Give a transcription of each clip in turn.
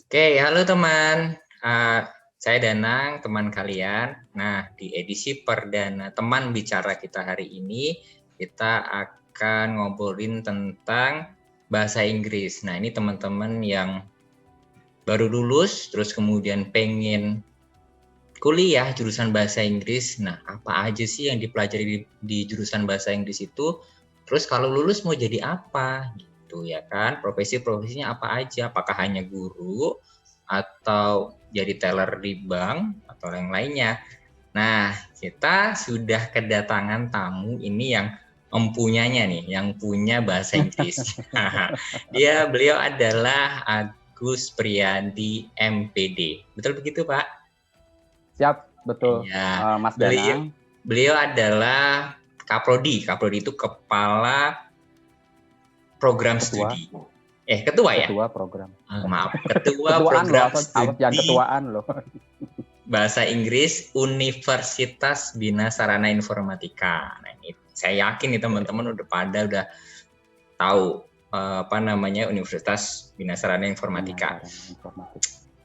Oke, halo teman. Saya Danang, teman kalian. Nah, di edisi perdana teman bicara kita hari ini, kita akan ngobrolin tentang bahasa Inggris. Nah, ini teman-teman yang baru lulus, terus kemudian pengen kuliah jurusan bahasa Inggris. Nah, apa aja sih yang dipelajari di jurusan bahasa Inggris itu? Terus kalau lulus mau jadi apa? Gitu ya kan? Profesi-profesinya apa aja? Apakah hanya guru atau jadi teller di bank atau yang lainnya? Nah, kita sudah kedatangan tamu ini yang mempunyanya nih, yang punya bahasa Inggris. Beliau adalah Agus Priyadi MPD. Betul begitu, Pak? Siap, betul, Ya, Mas beliau Danang. beliau adalah Kaprodi. Kaprodi itu kepala program Ketua, studi. Ketua ya? ketua program. Maaf, ketua Ketuaan loh, program awas jangan studi ketuaan loh. bahasa Inggris Universitas Bina Sarana Informatika. Nah, ini saya yakin nih teman-teman udah tahu apa namanya Universitas Bina Sarana Informatika.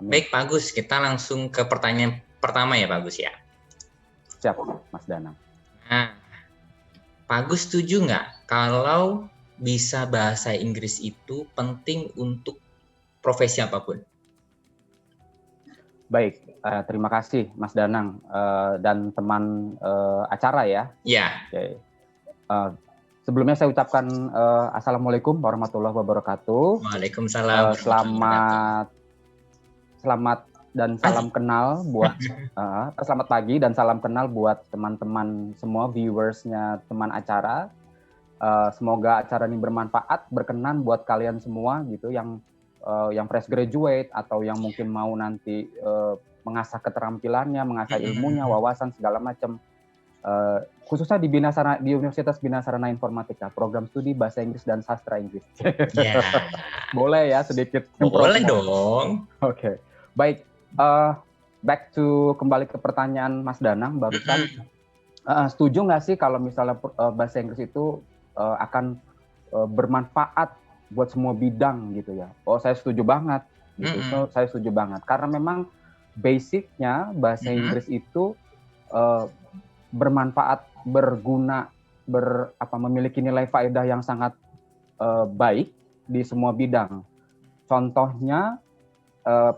Baik, Pak Agus, kita langsung ke pertanyaan pertama ya, Pak Agus ya. Siap, Mas Danang. Nah, Pak Agus setuju nggak kalau bisa bahasa Inggris itu penting untuk profesi apapun? Baik, terima kasih Mas Danang dan teman acara ya. Ya. Okay. Sebelumnya saya ucapkan Assalamualaikum warahmatullahi wabarakatuh. Waalaikumsalam. Selamat dan salam kenal buat selamat pagi dan salam kenal buat teman-teman semua viewersnya teman acara. Semoga acara ini bermanfaat, berkenan buat kalian semua gitu yang fresh graduate atau yang mungkin mau nanti mengasah keterampilannya, mengasah ilmunya, wawasan segala macam. Khususnya di Universitas Bina Sarana Informatika, program studi bahasa Inggris dan sastra Inggris. Ya. Boleh ya sedikit? Boleh dong. Oke. Baik, back to kembali ke pertanyaan Mas Danang barusan. Setuju nggak sih kalau misalnya bahasa Inggris itu akan bermanfaat buat semua bidang gitu ya? Oh, saya setuju banget. Gitu. Saya setuju banget karena memang basicnya bahasa Inggris itu bermanfaat, berguna, memiliki nilai faedah yang sangat baik di semua bidang. Contohnya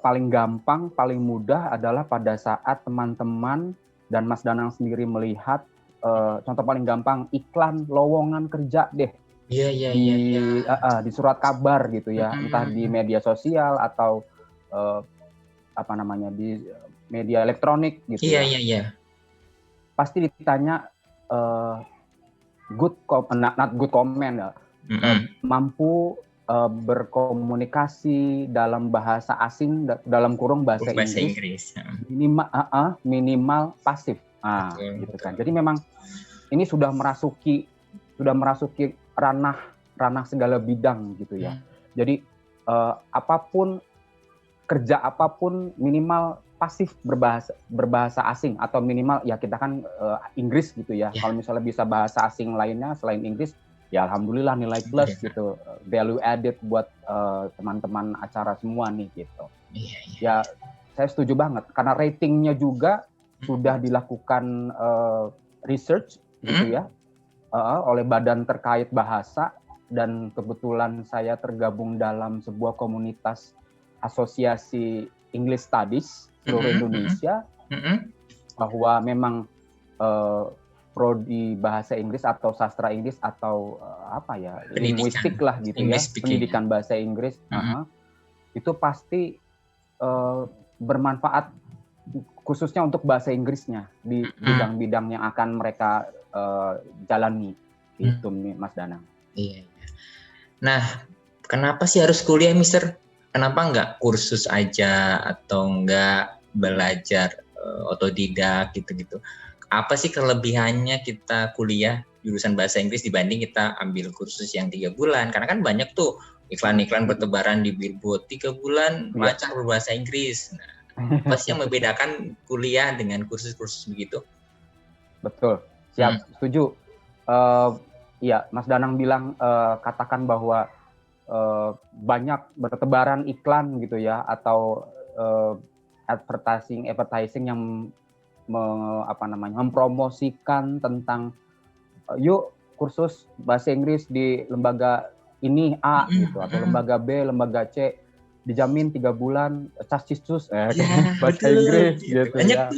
paling gampang, paling mudah adalah pada saat teman-teman dan Mas Danang sendiri melihat contoh paling gampang iklan lowongan kerja deh. Di surat kabar gitu ya, entah di media sosial atau di media elektronik gitu ya. Iya. Pasti ditanya not good comment ya. Mampu berkomunikasi dalam bahasa asing dalam kurung bahasa Inggris. Minimal pasif. Gitu kan. Jadi memang ini sudah merasuki ranah segala bidang gitu ya. Jadi kerja apapun minimal pasif berbahasa asing atau minimal ya kita kan Inggris gitu ya. Kalau misalnya bisa bahasa asing lainnya selain Inggris, ya alhamdulillah nilai plus gitu, value added buat teman-teman acara semua nih gitu. Ya saya setuju banget karena ratingnya juga sudah dilakukan research gitu ya oleh badan terkait bahasa, dan kebetulan saya tergabung dalam sebuah komunitas asosiasi English Studies seluruh Indonesia, bahwa memang prodi bahasa Inggris atau sastra Inggris atau linguistik lah gitu ya, pendidikan bahasa Inggris itu pasti bermanfaat khususnya untuk bahasa Inggrisnya di bidang-bidang yang akan mereka jalani itu Mas Danang. Iya. Nah, kenapa sih harus kuliah, Mister? Kenapa nggak kursus aja atau nggak belajar otodidak gitu-gitu? Apa sih kelebihannya kita kuliah jurusan bahasa Inggris dibanding kita ambil kursus yang 3 bulan? Karena kan banyak tuh iklan-iklan bertebaran di billboard 3 bulan belajar berbahasa Inggris. Nah, apa sih yang membedakan kuliah dengan kursus-kursus begitu? Betul, siap, setuju. Ya, Mas Danang bilang katakan bahwa banyak bertebaran iklan gitu ya, atau advertising yang mempromosikan tentang yuk kursus bahasa Inggris di lembaga ini A gitu, atau lembaga B, lembaga C, dijamin 3 bulan cascisus bahasa Inggris gitu ya.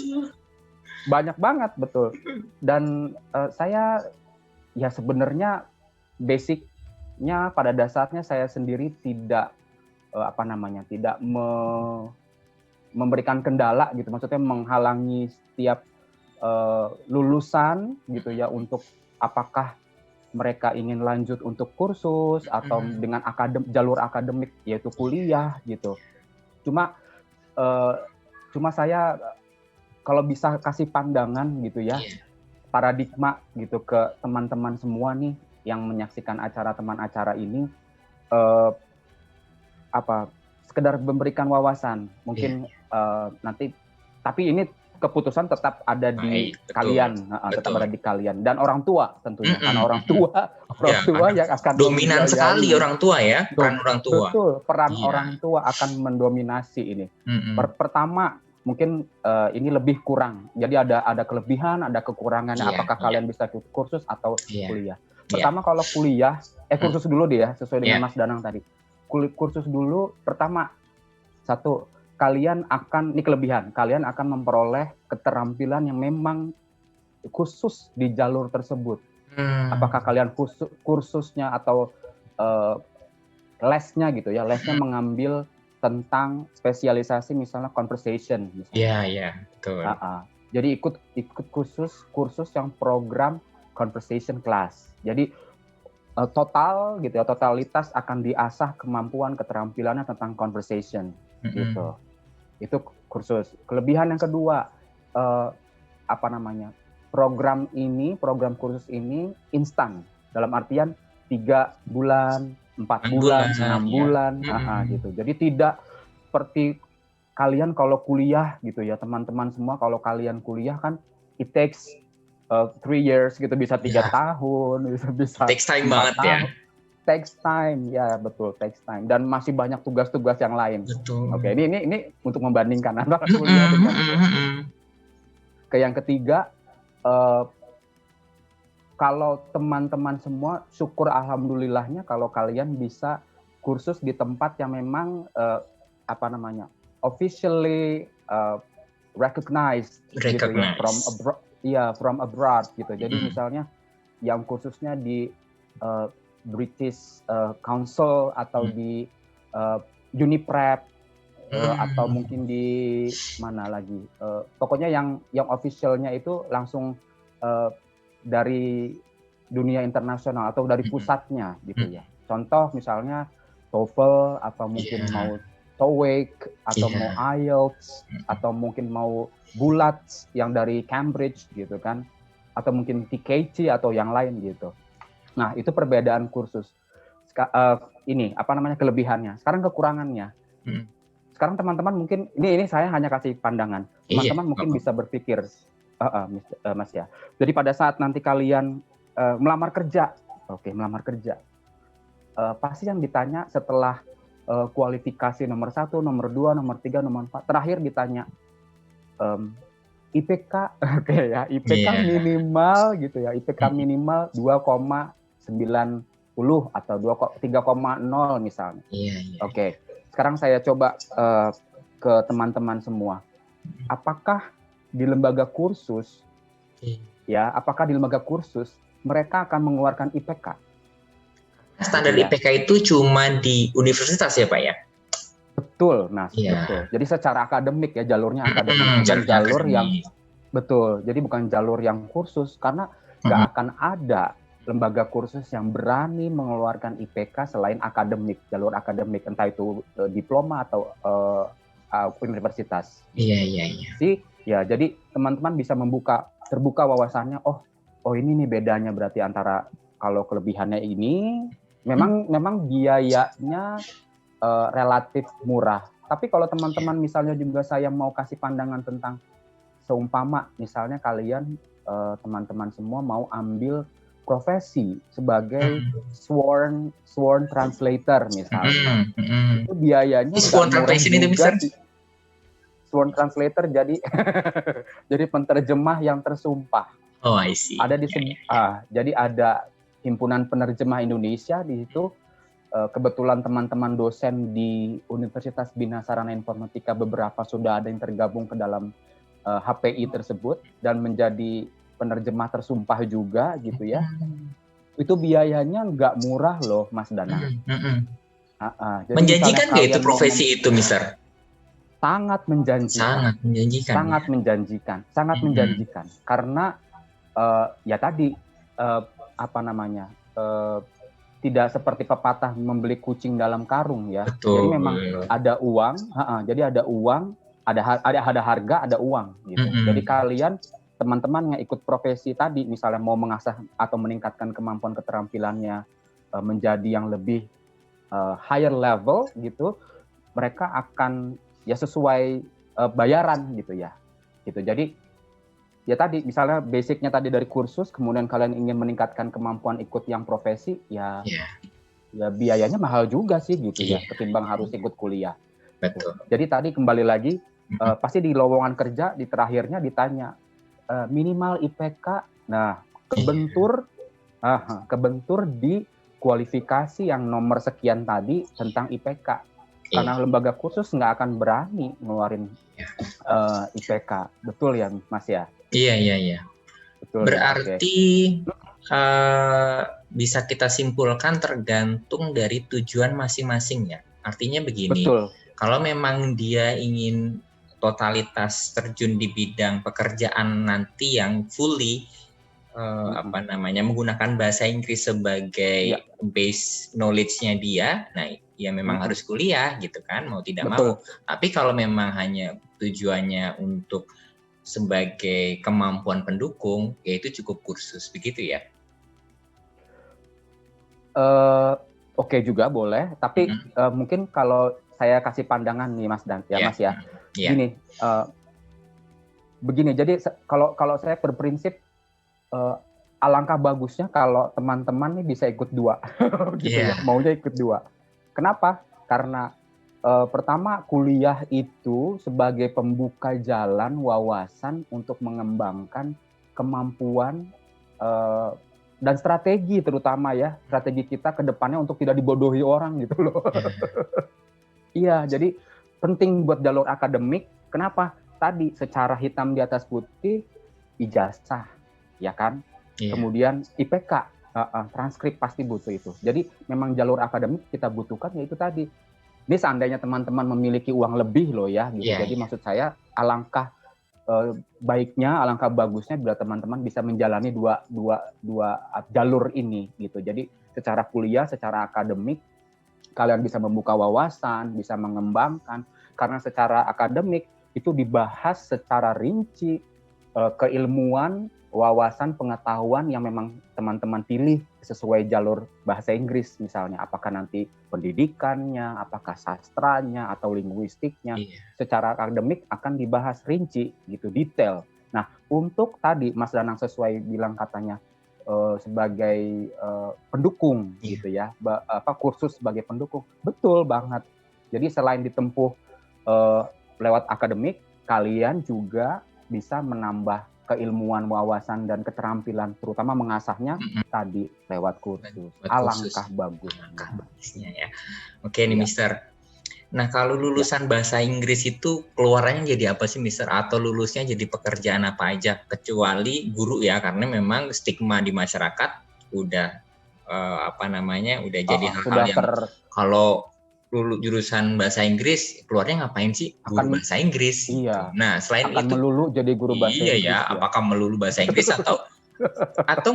Banyak banget, betul. Dan saya ya sebenarnya basicnya pada dasarnya saya sendiri tidak tidak memberikan kendala gitu, maksudnya menghalangi setiap lulusan gitu ya untuk apakah mereka ingin lanjut untuk kursus atau dengan jalur akademik yaitu kuliah gitu. Cuma saya kalau bisa kasih pandangan gitu ya, paradigma gitu ke teman-teman semua nih yang menyaksikan teman acara ini, sekedar memberikan wawasan mungkin nanti, tapi ini keputusan tetap ada di kalian, tetap ada di kalian dan orang tua tentunya, karena orang tua yang akan dominan sekali orang tua ya, peran orang tua. Betul, peran orang tua akan mendominasi ini. Pertama mungkin ini lebih kurang, jadi ada kelebihan, ada kekurangannya. Apakah kalian bisa kursus atau kuliah? Pertama kalau kuliah, kursus dulu deh ya, sesuai dengan Mas Danang tadi. Kursus dulu, pertama, satu, kalian akan memperoleh keterampilan yang memang khusus di jalur tersebut. Apakah kalian kursusnya atau lesnya gitu ya, lesnya mengambil tentang spesialisasi misalnya conversation misalnya. Iya, betul. Jadi ikut kursus yang program conversation class. Jadi total gitu ya, totalitas akan diasah kemampuan keterampilannya tentang conversation gitu. Itu kursus. Kelebihan yang kedua, program kursus ini instan, dalam artian 3 bulan, 4 bulan, 6 bulan, gitu. Jadi tidak seperti kalian kalau kuliah gitu ya, teman-teman semua, kalau kalian kuliah kan it takes 3 years gitu, bisa 3 tahun, bisa takes time banget tahun. ya. Takes time, ya betul, takes time, dan masih banyak tugas-tugas yang lain. Betul. Oke, ini untuk membandingkan antara kuliah dengan ke yang ketiga, kalau teman-teman semua, syukur alhamdulillahnya kalau kalian bisa kursus di tempat yang memang officially recognized gitu ya, from abroad gitu. Jadi misalnya yang khususnya di British Council atau di Uniprep atau mungkin di mana lagi, pokoknya yang officialnya itu langsung dari dunia internasional atau dari pusatnya gitu ya. Contoh misalnya TOEFL atau mungkin mau TOEIC atau mau IELTS atau mungkin mau BULAT yang dari Cambridge gitu kan, atau mungkin TKC atau yang lain gitu. Nah, itu perbedaan kursus. Ini kelebihannya. Sekarang kekurangannya. Sekarang teman-teman mungkin ini saya hanya kasih pandangan. Teman-teman mungkin bisa berpikir, Mas ya. Jadi pada saat nanti kalian melamar kerja, pasti yang ditanya setelah kualifikasi nomor 1, nomor 2, nomor 3, nomor 4, terakhir ditanya IPK, IPK minimal gitu ya, IPK minimal 2,90 atau 3,0 misalnya. Oke. Sekarang saya coba ke teman-teman semua. Apakah di lembaga kursus mereka akan mengeluarkan IPK? Standar IPK itu cuma di universitas ya, Pak ya? Betul, betul. Jadi secara akademik ya, jalurnya akademik, bukan jalur yang betul. Jadi bukan jalur yang kursus, karena nggak akan ada lembaga kursus yang berani mengeluarkan IPK selain akademik, jalur akademik, entah itu diploma atau universitas. Iya. Jadi teman-teman bisa terbuka wawasannya. Oh ini nih bedanya berarti antara kalau kelebihannya ini memang biayanya relatif murah. Tapi kalau teman-teman misalnya juga saya mau kasih pandangan tentang seumpama misalnya kalian teman-teman semua mau ambil profesi sebagai sworn translator misalnya. Itu biayanya Ini nggak sworn murah translation itu, juga Mister? sih. Sworn translator jadi jadi penterjemah yang tersumpah. Oh, I see. Ada jadi ada himpunan penerjemah Indonesia di situ. Kebetulan teman-teman dosen di Universitas Bina Sarana Informatika beberapa sudah ada yang tergabung ke dalam HPI tersebut dan menjadi penerjemah tersumpah juga gitu ya. Itu biayanya nggak murah loh, Mas Danang. Jadi menjanjikan nggak itu profesi itu, Mister? Sangat menjanjikan. Sangat menjanjikan. Karena ya tadi tidak seperti pepatah membeli kucing dalam karung ya. Betul. Jadi memang ada uang, ada harga, ada uang gitu. Jadi kalian teman-teman yang ikut profesi tadi misalnya mau mengasah atau meningkatkan kemampuan keterampilannya menjadi yang lebih higher level gitu, mereka akan ya sesuai bayaran gitu ya. Gitu. Jadi ya tadi misalnya basicnya tadi dari kursus, kemudian kalian ingin meningkatkan kemampuan ikut yang profesi, ya biayanya mahal juga sih gitu ya, ketimbang harus ikut kuliah. Betul. Jadi tadi kembali lagi, pasti di lowongan kerja di terakhirnya ditanya minimal IPK, nah kebentur di kualifikasi yang nomor sekian tadi tentang IPK. Karena lembaga kursus nggak akan berani ngeluarin IPK, betul ya Mas ya? Iya. Betul, berarti bisa kita simpulkan tergantung dari tujuan masing-masing ya. Artinya begini, betul. Kalau memang dia ingin totalitas terjun di bidang pekerjaan nanti yang fully menggunakan bahasa Inggris sebagai base knowledge-nya dia, nah ya memang harus kuliah gitu kan, mau tidak mau. Tapi kalau memang hanya tujuannya untuk sebagai kemampuan pendukung, yaitu cukup kursus, begitu ya? Oke juga boleh, tapi mungkin kalau saya kasih pandangan nih Mas Dan, ya Mas ya. Gini, begini. Jadi kalau saya berprinsip alangkah bagusnya kalau teman-teman nih bisa ikut 2, gitu ya. Maunya ikut 2. Kenapa? Karena pertama, kuliah itu sebagai pembuka jalan wawasan untuk mengembangkan kemampuan dan strategi terutama ya, strategi kita ke depannya untuk tidak dibodohi orang gitu loh. Iya, jadi penting buat jalur akademik. Kenapa? Tadi secara hitam di atas putih, ijazah, ya kan? Kemudian IPK, transkrip pasti butuh itu. Jadi memang jalur akademik kita butuhkan yaitu tadi. Ini seandainya teman-teman memiliki uang lebih loh ya, gitu. Jadi maksud saya alangkah baiknya, alangkah bagusnya bila teman-teman bisa menjalani dua jalur ini, gitu. Jadi secara kuliah, secara akademik, kalian bisa membuka wawasan, bisa mengembangkan. Karena secara akademik itu dibahas secara rinci, keilmuan, wawasan, pengetahuan yang memang teman-teman pilih sesuai jalur bahasa Inggris misalnya, apakah nanti pendidikannya, apakah sastranya atau linguistiknya, secara akademik akan dibahas rinci gitu, detail. Nah, untuk tadi Mas Danang sesuai bilang katanya sebagai pendukung gitu ya, kursus sebagai pendukung, betul banget. Jadi selain ditempuh lewat akademik, kalian juga bisa menambah keilmuan, wawasan, dan keterampilan, terutama mengasahnya tadi lewat kursus. Alangkah bagusnya ya. Oke nih Mister. Nah kalau lulusan bahasa Inggris itu keluarannya jadi apa sih Mister? Atau lulusnya jadi pekerjaan apa aja? Kecuali guru ya, karena memang stigma di masyarakat udah udah jadi hal-hal yang kalau jurusan bahasa Inggris keluarnya ngapain sih? Guru bahasa Inggris. Iya. Nah selain akan itu melulu jadi guru bahasa Inggris. Iya ya, apakah melulu bahasa Inggris atau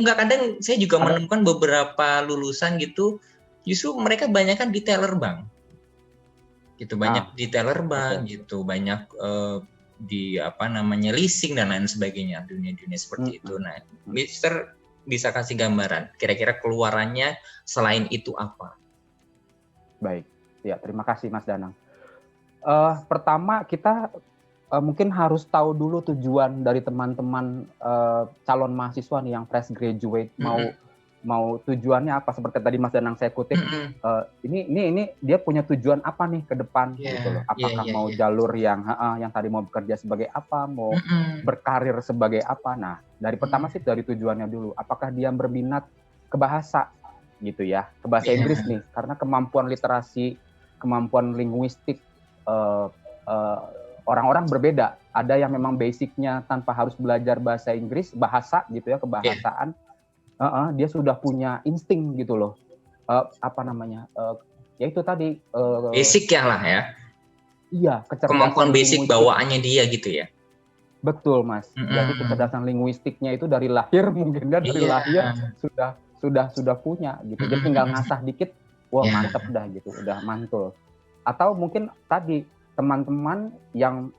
enggak? Kadang saya juga menemukan beberapa lulusan gitu, justru mereka banyak kan detailer bank. Gitu, banyak detailer bank gitu, banyak di leasing dan lain sebagainya, dunia-dunia seperti itu. Nah, Mister bisa kasih gambaran kira-kira keluarannya selain itu apa? Baik. Ya, terima kasih Mas Danang. Pertama kita mungkin harus tahu dulu tujuan dari teman-teman calon mahasiswa nih yang fresh graduate mau mau tujuannya apa, seperti tadi Mas Danang saya kutip, ini dia punya tujuan apa nih ke depan gitu loh. Apakah mau jalur yang tadi mau bekerja sebagai apa, mau berkarir sebagai apa. Nah, dari pertama sih dari tujuannya dulu. Apakah dia berminat ke bahasa gitu ya, ke bahasa Inggris nih, karena kemampuan literasi, kemampuan linguistik orang-orang berbeda. Ada yang memang basicnya tanpa harus belajar bahasa Inggris, bahasa gitu ya, kebahasaan. Dia sudah punya insting gitu loh. Ya itu tadi. Basic ya lah ya. Iya, kecerdasan kemampuan basic bawaannya dia gitu ya. Betul, Mas. Jadi kecerdasan linguistiknya itu dari lahir, mungkin dia dari lahir sudah punya gitu. Jadi tinggal ngasah dikit, wah mantep dah gitu, udah mantul. Atau mungkin tadi teman-teman yang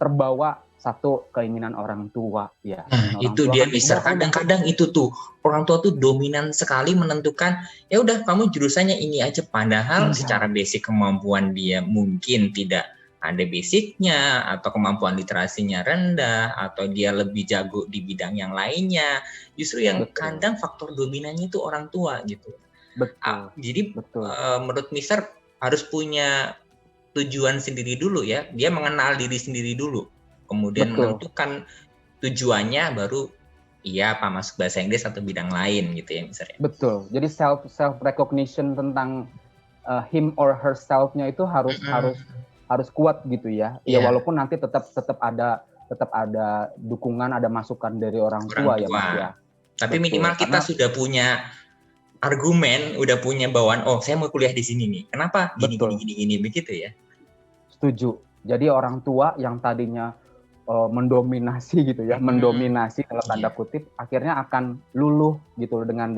terbawa satu keinginan orang tua ya. Nah, itu dia bisa. Kadang-kadang itu tuh orang tua tuh dominan sekali menentukan, ya udah kamu jurusannya ini aja, padahal secara basic kemampuan dia mungkin tidak ada basicnya, atau kemampuan literasinya rendah, atau dia lebih jago di bidang yang lainnya. Justru yang kadang faktor dominannya itu orang tua gitu. Jadi menurut Mister harus punya tujuan sendiri dulu ya. Dia mengenal diri sendiri dulu. Kemudian menentukan tujuannya, baru iya apa masuk bahasa Inggris atau bidang lain gitu ya misalnya. Betul. Jadi self recognition tentang him or herself-nya itu harus kuat gitu ya. Ya walaupun nanti tetap ada dukungan, ada masukan dari orang tua ya Mas ya. Tapi minimal kita sudah punya argumen, udah punya bawaan, oh saya mau kuliah di sini nih. Kenapa? Gini begitu ya. Setuju. Jadi orang tua yang tadinya mendominasi gitu ya, mendominasi dalam tanda kutip, akhirnya akan luluh gitu dengan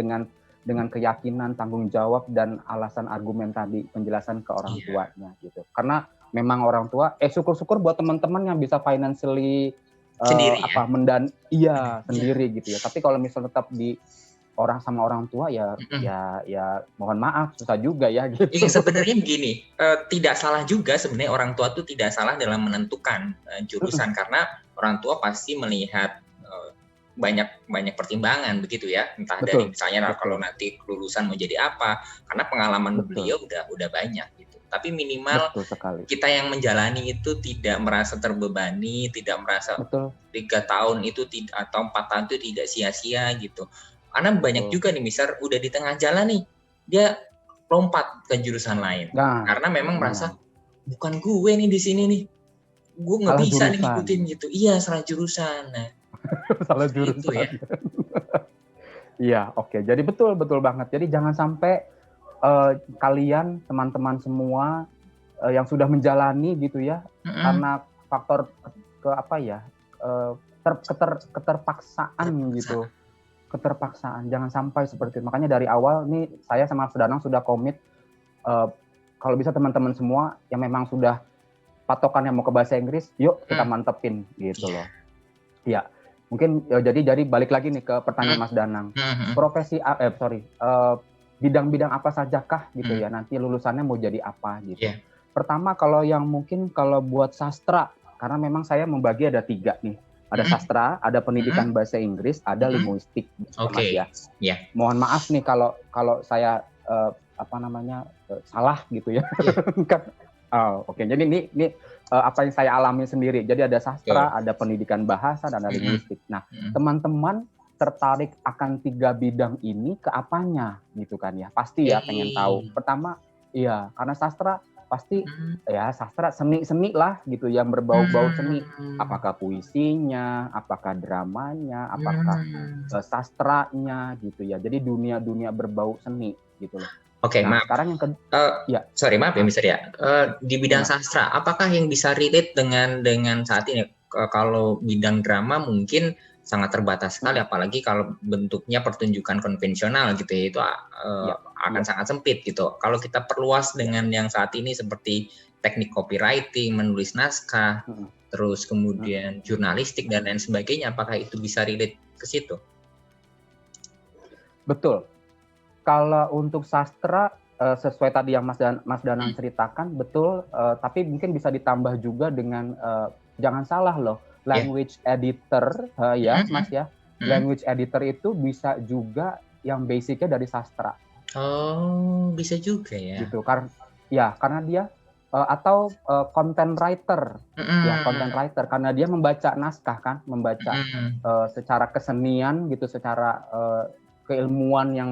keyakinan, tanggung jawab dan alasan argumen tadi, penjelasan ke orang tuanya gitu. Karena memang orang tua, syukur-syukur buat teman-teman yang bisa financially sendiri sendiri gitu ya. Tapi kalau misalnya tetap di sama orang tua ya mohon maaf, susah juga ya gitu. Sebenarnya begini, tidak salah juga sebenarnya orang tua tuh tidak salah dalam menentukan jurusan, karena orang tua pasti melihat banyak pertimbangan begitu ya, entah dari misalnya kalau nanti kelulusan mau jadi apa, karena pengalaman beliau udah banyak gitu. Tapi minimal kita yang menjalani itu tidak merasa terbebani, tidak merasa 3 tahun itu atau 4 tahun itu tidak sia-sia gitu. Karena banyak juga nih misal udah di tengah jalan nih, dia lompat ke jurusan lain. Karena memang merasa bukan gue nih di sini nih, gue nggak bisa nih ngikutin gitu. Iya, salah jurusan. Nah, salah jurusan. Gitu ya. Iya, oke. Jadi betul banget. Jadi jangan sampai kalian teman-teman semua yang sudah menjalani gitu ya, karena faktor keterpaksaan gitu. Keterpaksaan, jangan sampai seperti itu. Makanya dari awal nih saya sama Mas Danang sudah komit, kalau bisa teman-teman semua yang memang sudah patokan yang mau ke bahasa Inggris, yuk kita mantepin gitu loh. Ya, mungkin jadi balik lagi nih ke pertanyaan Mas Danang. Profesi bidang-bidang apa sajakah gitu ya, nanti lulusannya mau jadi apa gitu. Pertama kalau buat sastra, karena memang saya membagi ada 3 nih. Ada sastra, ada pendidikan bahasa Inggris, ada linguistik, Mas ya. Mohon maaf nih kalau saya salah gitu ya. Jadi ini apa yang saya alami sendiri. Jadi ada sastra, ada pendidikan bahasa, dan ada linguistik. Nah, teman-teman tertarik akan 3 bidang ini ke apanya gitu kan ya? Pasti ya pengen tahu. Pertama, karena sastra pasti ya sastra seni lah gitu yang berbau-bau seni, apakah puisinya, apakah dramanya, apakah sastranya gitu ya. Jadi dunia berbau seni gitu loh. Oke, maaf. Sekarang yang sorry maaf ya Mister ya. Di bidang sastra, apakah yang bisa relate dengan saat ini? Kalau bidang drama mungkin sangat terbatas sekali, apalagi kalau bentuknya pertunjukan konvensional gitu ya, itu akan sangat sempit gitu. Kalau kita perluas dengan yang saat ini seperti teknik copywriting, menulis naskah, terus kemudian jurnalistik dan lain sebagainya, apakah itu bisa relate ke situ? Betul. Kalau untuk sastra sesuai tadi yang Mas Danang ceritakan, betul, tapi mungkin bisa ditambah juga dengan jangan salah loh, language editor Mas ya. Language editor itu bisa juga yang basicnya dari sastra. Oh, bisa juga ya. Gitu, karena dia atau content writer, ya content writer karena dia membaca naskah kan, membaca secara kesenian gitu, secara keilmuan yang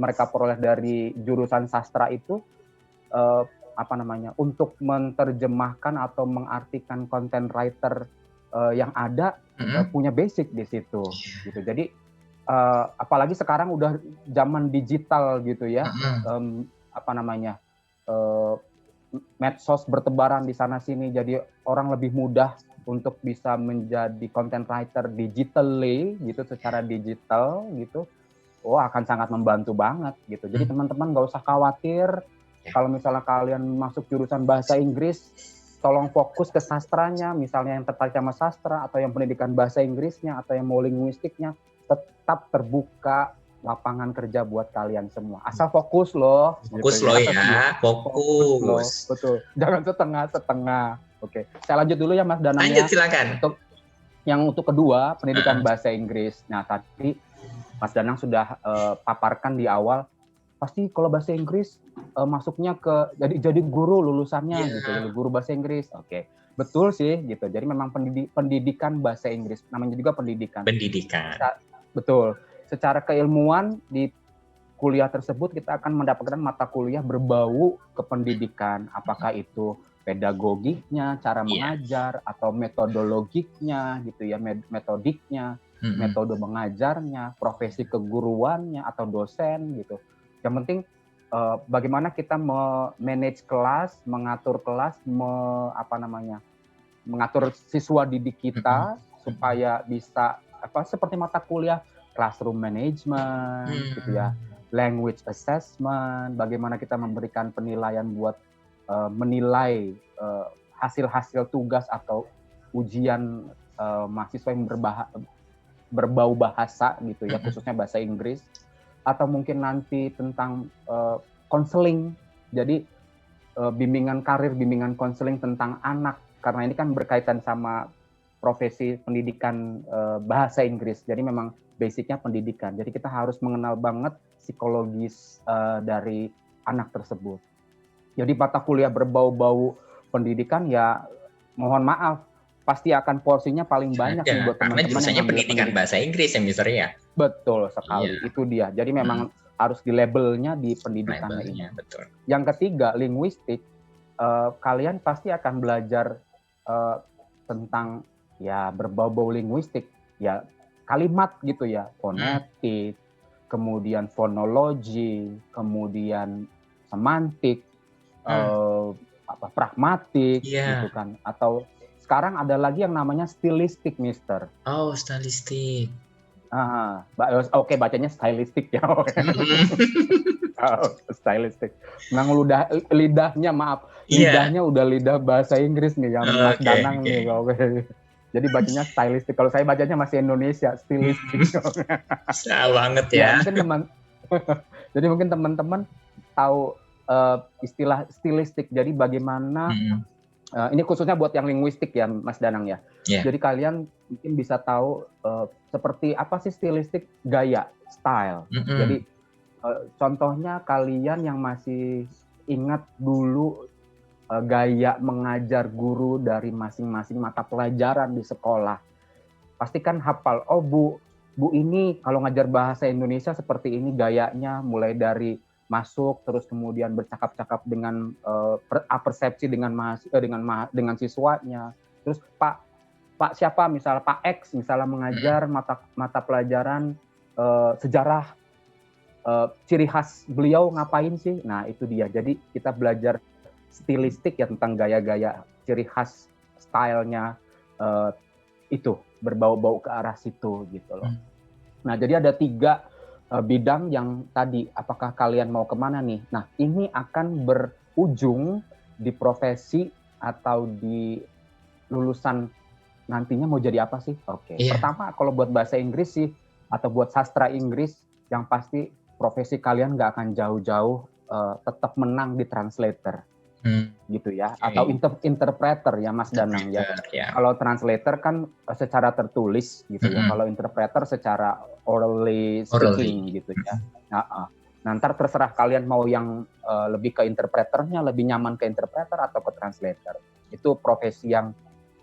mereka peroleh dari jurusan sastra itu, untuk menerjemahkan atau mengartikan content writer yang ada, punya basic di situ gitu. Jadi apalagi sekarang udah zaman digital gitu ya, medsos bertebaran di sana sini, jadi orang lebih mudah untuk bisa menjadi content writer digitally gitu, secara digital gitu. Akan sangat membantu banget gitu. Jadi teman-teman nggak usah khawatir kalau misalnya kalian masuk jurusan bahasa Inggris, tolong fokus ke sastranya, misalnya yang tertarik sama sastra atau yang pendidikan bahasa Inggrisnya atau yang mau linguistiknya, tetap terbuka lapangan kerja buat kalian semua. Asal fokus loh. Fokus gitu, loh ya, fokus loh. Betul. Jangan setengah-setengah. Oke, saya lanjut dulu ya Mas Danang. Lanjut silakan. Untuk kedua, pendidikan bahasa Inggris. Nah, tadi Mas Danang sudah paparkan di awal, pasti kalau bahasa Inggris masuknya ke jadi guru lulusannya gitu, jadi guru bahasa Inggris. Oke. Betul sih gitu. Jadi memang pendidikan bahasa Inggris, namanya juga pendidikan. Betul. Secara keilmuan di kuliah tersebut kita akan mendapatkan mata kuliah berbau kependidikan, apakah itu pedagogiknya, cara mengajar, atau metodologiknya gitu ya, metodiknya, metode mengajarnya, profesi keguruannya atau dosen gitu. Yang penting bagaimana kita manage kelas, mengatur kelas, mengatur siswa didik kita supaya bisa seperti mata kuliah classroom management gitu ya, language assessment, bagaimana kita memberikan penilaian buat menilai hasil-hasil tugas atau ujian mahasiswa yang berbau bahasa gitu ya, khususnya bahasa Inggris, atau mungkin nanti tentang konseling, jadi bimbingan karir, bimbingan konseling tentang anak, karena ini kan berkaitan sama profesi pendidikan bahasa Inggris, jadi memang basicnya pendidikan. Jadi kita harus mengenal banget psikologis dari anak tersebut. Jadi mata kuliah berbau-bau pendidikan ya mohon maaf, pasti akan porsinya paling banyak nih buat teman-teman yang ambil pendidikan bahasa Inggris ya Mister ya. Betul sekali, itu dia. Jadi memang harus di labelnya di pendidikannya ini. Betul. Yang ketiga, linguistik. Kalian pasti akan belajar tentang ya berbau-bau linguistik, ya kalimat gitu ya, fonetik, kemudian fonologi, kemudian semantik, pragmatik gitu kan, atau sekarang ada lagi yang namanya stilistik, Mister. Oh, stilistik. Oke, bacanya stylistik ya. Stylistik. Memang lidahnya lidahnya udah lidah bahasa Inggris nih yang Mas Danang nih. Jadi bacanya stylistik. Kalau saya bacanya masih Indonesia, stilistik. Salah banget ya. Jadi mungkin teman-teman tahu istilah stilistik. Jadi bagaimana ini khususnya buat yang linguistik ya, Mas Danang ya. Jadi kalian mungkin bisa tahu seperti apa sih stilistik, gaya, style. Jadi contohnya kalian yang masih ingat dulu gaya mengajar guru dari masing-masing mata pelajaran di sekolah. Pasti kan hafal, oh Bu ini kalau ngajar bahasa Indonesia seperti ini gayanya, mulai dari masuk terus kemudian bercakap-cakap dengan persepsi dengan siswanya. Terus Pak siapa, misalnya Pak X misalnya mengajar mata pelajaran sejarah, ciri khas beliau ngapain sih? Nah, itu dia. Jadi kita belajar stilistik ya, tentang gaya-gaya, ciri khas, stylenya itu berbau-bau ke arah situ gitu loh. Nah, jadi ada 3 bidang yang tadi, apakah kalian mau kemana nih? Nah, ini akan berujung di profesi atau di lulusan nantinya mau jadi apa sih? Pertama, kalau buat bahasa Inggris sih, atau buat sastra Inggris, yang pasti profesi kalian nggak akan jauh-jauh, tetap menang di translator. gitu ya, Okay. atau interpreter ya Mas Danang ya. Ya. Kalau translator kan secara tertulis gitu ya, kalau interpreter secara orally speaking gitu ya. Nah, ntar terserah kalian mau yang lebih ke interpreternya, lebih nyaman ke interpreter atau ke translator. Itu profesi yang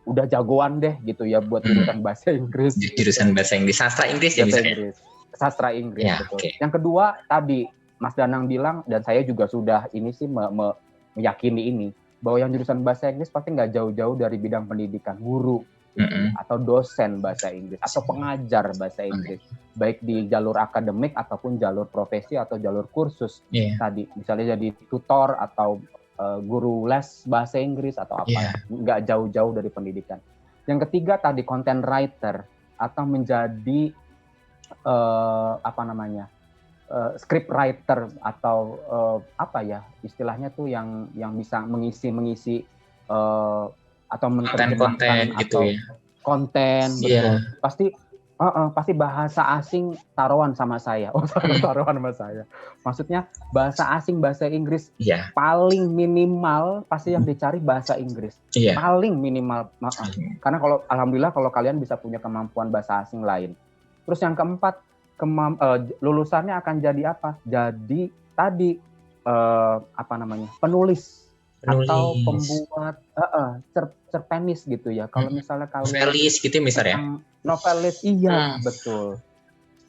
udah jagoan deh gitu ya buat jurusan bahasa Inggris. Jurusan bahasa Inggris, sastra Inggris ya misalnya. Sastra Inggris Ya, betul. okay. Yang kedua tadi Mas Danang bilang, dan saya juga sudah ini sih meyakini ini, bahwa yang jurusan bahasa Inggris pasti nggak jauh-jauh dari bidang pendidikan, guru gitu ya, atau dosen bahasa Inggris atau pengajar bahasa Inggris, baik di jalur akademik ataupun jalur profesi atau jalur kursus. Tadi misalnya jadi tutor atau guru les bahasa Inggris atau apa, nggak jauh-jauh dari pendidikan. Yang ketiga tadi content writer atau menjadi script writer atau apa ya istilahnya tuh yang bisa mengisi atau menerjemahkan atau gitu ya. Konten betul. Pasti bahasa asing taruhan sama saya. Taruhan sama saya. Maksudnya bahasa asing bahasa Inggris paling minimal pasti yang dicari bahasa Inggris. Paling minimal. Karena alhamdulillah kalau kalian bisa punya kemampuan bahasa asing lain. Terus yang keempat, lulusannya akan jadi apa? Jadi tadi penulis atau pembuat cerpenis gitu ya. Kalau misalnya kalian novelis gitu misalnya. Novelis, iya betul.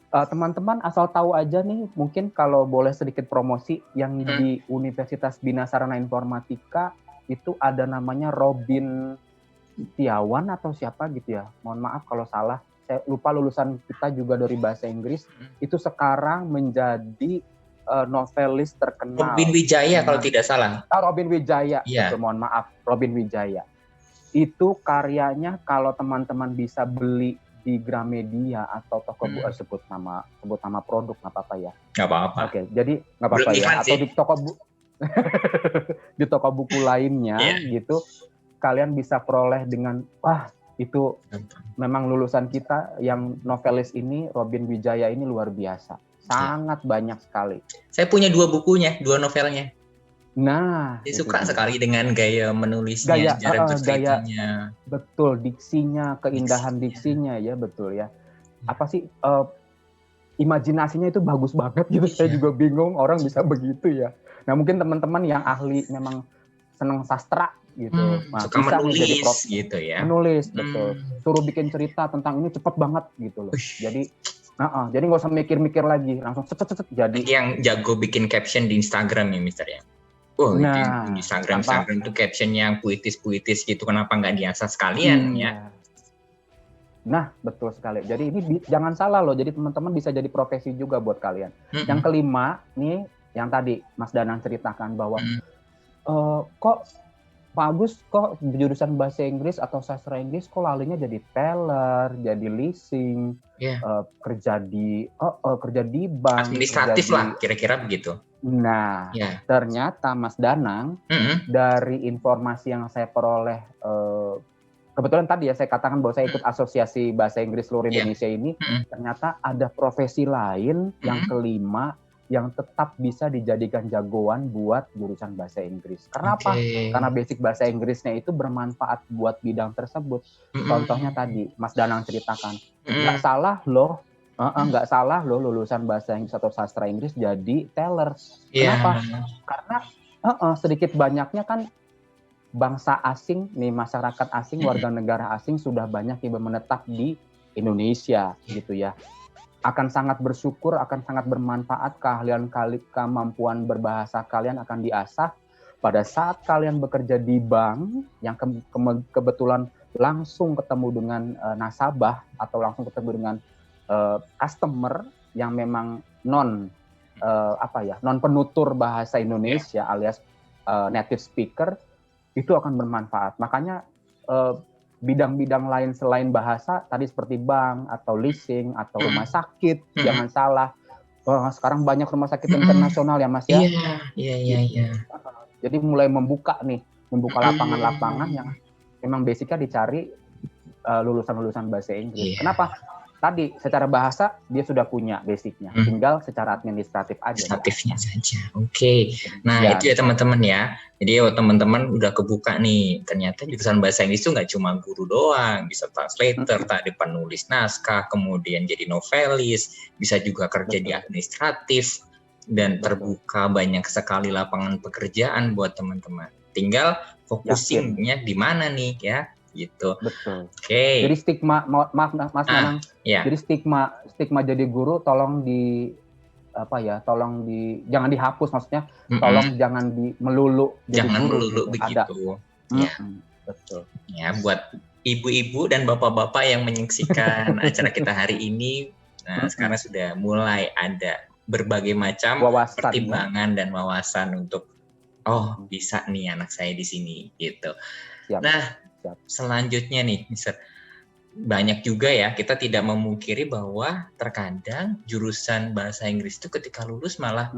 Teman-teman asal tahu aja nih, mungkin kalau boleh sedikit promosi yang di Universitas Bina Sarana Informatika itu ada namanya Robin Setiawan atau siapa gitu ya. Mohon maaf kalau salah. Saya lupa, lulusan kita juga dari bahasa Inggris. Itu sekarang menjadi novelis terkenal. Robin Wijaya kalau tidak salah. Robin Wijaya, betul, mohon maaf. Robin Wijaya. Itu karyanya kalau teman-teman bisa beli di Gramedia atau toko buku, sebut nama produk, nggak apa-apa ya. Nggak apa-apa. Oke, jadi nggak apa-apa ya. Atau di toko di toko buku lainnya gitu, kalian bisa peroleh dengan itu memang lulusan kita yang novelis ini, Robin Wijaya ini luar biasa. Sangat banyak sekali. Saya punya 2 bukunya, 2 novelnya. Nah, saya suka sekali dengan gaya menulisnya, cara berceritanya. Betul, diksinya, keindahan diksinya ya, betul ya. Apa sih imajinasinya itu bagus banget gitu. Saya juga bingung orang bisa begitu ya. Nah, mungkin teman-teman yang ahli memang senang sastra gitu, suka bisa menulis gitu ya. Menulis, betul. Suruh bikin cerita tentang ini cepet banget gitu loh. Jadi nggak usah mikir-mikir lagi, langsung cet. Jadi yang jago bikin caption di Instagram ya, Mister ya. Di Instagram tuh captionnya yang puitis gitu, kenapa nggak diasah sekalian ya? Nah, betul sekali. Jadi ini jangan salah loh. Jadi teman-teman bisa jadi profesi juga buat kalian. Yang kelima nih, yang tadi Mas Danang ceritakan bahwa kok Pak Agus kok jurusan bahasa Inggris atau sastra Inggris kok lalinya jadi teller, jadi leasing, kerja di bank, administratif lah, kira-kira begitu. Nah, ternyata Mas Danang dari informasi yang saya peroleh, kebetulan tadi ya saya katakan bahwa saya ikut asosiasi bahasa Inggris seluruh Indonesia ini, ternyata ada profesi lain yang kelima yang tetap bisa dijadikan jagoan buat jurusan bahasa Inggris. Kenapa? Karena basic bahasa Inggrisnya itu bermanfaat buat bidang tersebut. Contohnya tadi Mas Danang ceritakan, nggak salah loh lulusan bahasa Inggris atau sastra Inggris jadi teller. Kenapa? Karena sedikit banyaknya kan bangsa asing nih, masyarakat asing, warga negara asing sudah banyak yang menetap di Indonesia gitu ya. Akan sangat bersyukur, akan sangat bermanfaat kemampuan berbahasa kalian akan diasah pada saat kalian bekerja di bank yang kebetulan langsung ketemu dengan nasabah atau langsung ketemu dengan customer yang memang non penutur bahasa Indonesia alias native speaker, itu akan bermanfaat. Makanya bidang-bidang lain selain bahasa tadi seperti bank atau leasing atau rumah sakit, jangan salah. Sekarang banyak rumah sakit internasional ya Mas ya. Iya. Jadi mulai membuka lapangan-lapangan yang memang basicnya dicari lulusan-lulusan bahasa Inggris. Kenapa? tadi secara bahasa dia sudah punya basicnya, tinggal secara administratif aja. Administratifnya saja. Oke. Nah, itu ya teman-teman ya. Jadi teman-teman udah kebuka nih. Ternyata jurusan bahasa Inggris itu nggak cuma guru doang, bisa translator, tadi penulis naskah, kemudian jadi novelis, bisa juga kerja di administratif, dan terbuka banyak sekali lapangan pekerjaan buat teman-teman. Tinggal focusingnya di mana nih ya? Gitu. Betul. Oke. Jadi stigma, maaf Mas Nanang. Ya. Jadi stigma jadi guru tolong jangan dihapus, maksudnya tolong jangan melulu jadi jangan guru. Melulu begitu. Ya. Betul. Ya, buat ibu-ibu dan bapak-bapak yang menyaksikan acara kita hari ini, nah sekarang sudah mulai ada berbagai macam pertimbangan dan wawasan untuk bisa nih anak saya di sini gitu. Siap. Nah, selanjutnya nih, Mister, banyak juga ya, kita tidak memungkiri bahwa terkadang jurusan bahasa Inggris itu ketika lulus malah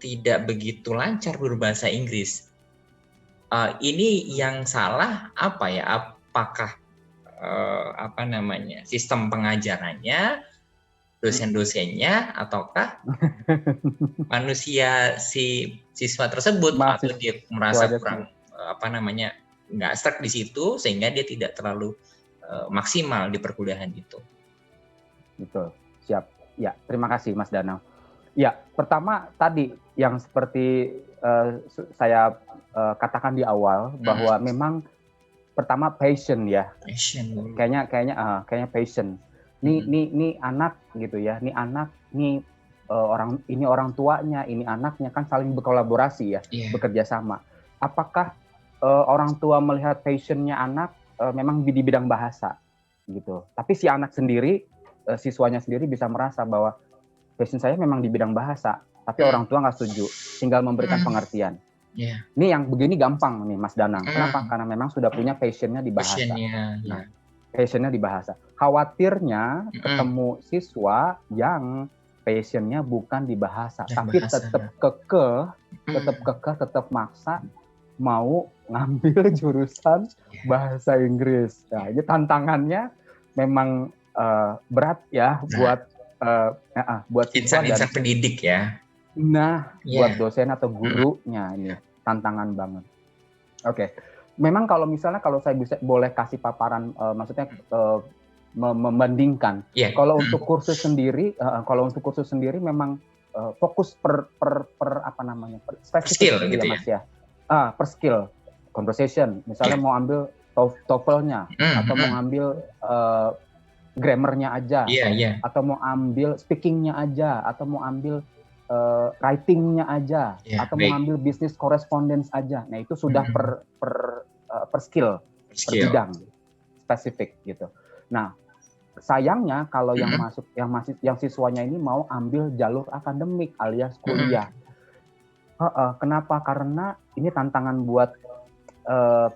tidak begitu lancar berbahasa Inggris. Ini yang salah apa ya? Apakah sistem pengajarannya, dosen-dosennya, ataukah manusia si siswa tersebut atau dia merasa kurang nggak stuck di situ sehingga dia tidak terlalu maksimal di perkuliahan itu. Betul, siap. Ya, terima kasih Mas Danang. Ya, pertama tadi yang seperti saya katakan di awal bahwa memang pertama passion ya. Passion. Kayaknya passion. Ini anak gitu ya. Ini orang tuanya, ini anaknya kan saling berkolaborasi ya, bekerja sama. Apakah orang tua melihat passionnya anak memang di bidang bahasa gitu. Tapi si anak sendiri, siswanya sendiri bisa merasa bahwa passion saya memang di bidang bahasa, tapi orang tua nggak setuju, tinggal memberikan pengertian. Ini yang begini gampang nih Mas Danang. Kenapa? Karena memang sudah punya passionnya di bahasa. Passionnya di bahasa. Khawatirnya ketemu siswa yang passionnya bukan di bahasa, tapi tetap kekeh, tetap maksa mau ngambil jurusan bahasa Inggris. Nah, ini tantangannya memang berat ya buat insan pendidik ya. Nah, buat dosen atau gurunya ini tantangan banget. Oke. Memang kalau saya boleh kasih paparan, maksudnya membandingkan. Kalau untuk kursus sendiri, memang fokus per spesifik gitu ya, Mas ya. Per skill, conversation, misalnya mau ambil TOEFL-nya, atau mau ambil grammar-nya aja, atau mau ambil speaking-nya aja, atau mau ambil writing-nya aja, atau mau ambil business correspondence aja. Nah itu sudah per skill, per bidang spesifik gitu. Nah sayangnya kalau yang siswanya ini mau ambil jalur akademik alias kuliah. Kenapa? Karena ini tantangan buat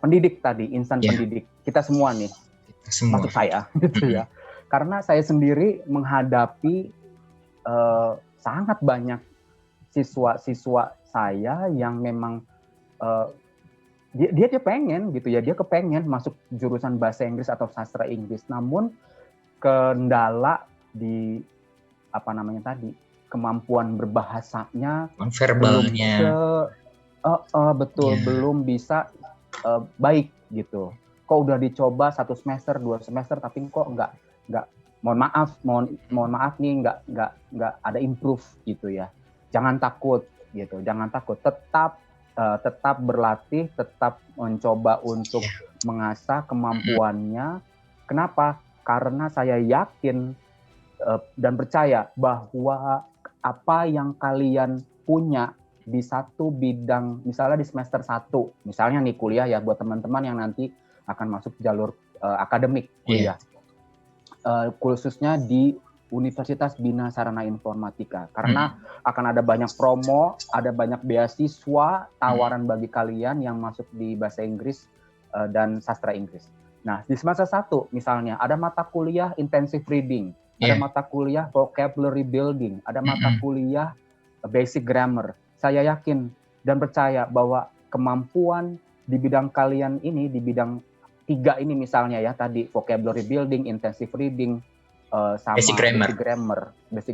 pendidik tadi, insan pendidik kita semua nih, masuk saya gitu ya. Karena saya sendiri menghadapi sangat banyak siswa-siswa saya yang memang dia pengen gitu ya, dia kepengen masuk jurusan bahasa Inggris atau sastra Inggris, namun kendala di kemampuan berbahasanya, verbalnya belum bisa baik gitu. Kok udah dicoba 1 semester, 2 semester, tapi kok nggak mohon maaf nih nggak ada improve gitu ya. Jangan takut gitu, tetap berlatih, tetap mencoba untuk mengasah kemampuannya. Kenapa? Karena saya yakin dan percaya bahwa apa yang kalian punya di satu bidang, misalnya di semester 1, misalnya nih kuliah ya, buat teman-teman yang nanti akan masuk jalur akademik kuliah, khususnya di Universitas Bina Sarana Informatika, karena akan ada banyak promo, ada banyak beasiswa, tawaran bagi kalian yang masuk di bahasa Inggris dan sastra Inggris. Nah, di semester 1 misalnya ada mata kuliah intensive reading, ada mata kuliah vocabulary building, ada mata kuliah basic grammar. Saya yakin dan percaya bahwa kemampuan di bidang kalian ini, di bidang 3 ini misalnya ya, tadi vocabulary building, intensive reading, sama basic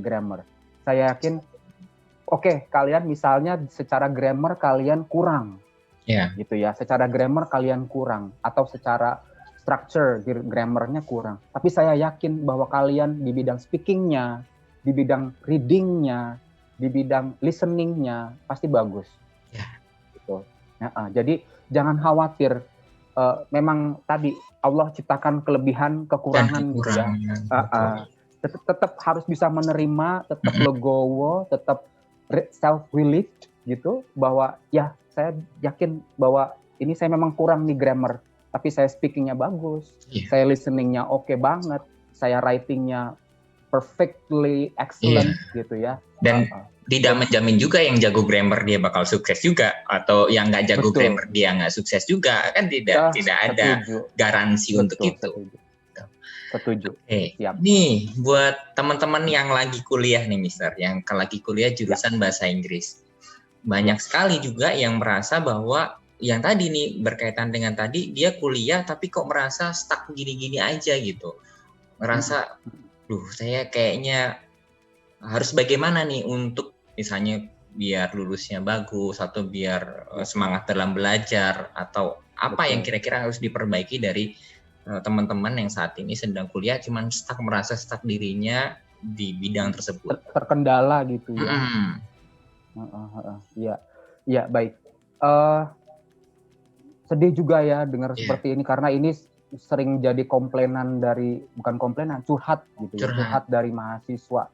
grammar. Saya yakin, kalian misalnya secara grammar kalian kurang, gitu ya. Secara grammar kalian kurang, atau secara structure grammarnya kurang. Tapi saya yakin bahwa kalian di bidang speakingnya, di bidang readingnya, di bidang listeningnya pasti bagus. Gitu. Jadi jangan khawatir. Memang tadi Allah ciptakan kelebihan, kekurangan, gitu ya. Tetap harus bisa menerima, tetap legowo, tetap self-relieved gitu, bahwa ya saya yakin bahwa ini saya memang kurang nih grammar, tapi saya speakingnya bagus, saya listeningnya oke banget, saya writingnya perfectly excellent, gitu ya. Dan tidak menjamin juga yang jago grammar dia bakal sukses juga, atau yang nggak jago grammar dia nggak sukses juga, kan tidak ada garansi untuk itu. Setuju. Siap. Nih buat teman-teman yang lagi kuliah nih, Mister, yang lagi kuliah jurusan bahasa Inggris, banyak sekali juga yang merasa bahwa yang tadi nih berkaitan dengan tadi, dia kuliah tapi kok merasa stuck gini-gini aja gitu, merasa, saya kayaknya harus bagaimana nih untuk misalnya biar lulusnya bagus, atau biar semangat dalam belajar, atau apa yang kira-kira harus diperbaiki dari teman-teman yang saat ini sedang kuliah cuman merasa stuck dirinya di bidang tersebut, terkendala gitu ya. Ya baik. Sedih juga ya dengar seperti ini, karena ini sering jadi curhat gitu ya, curhat dari mahasiswa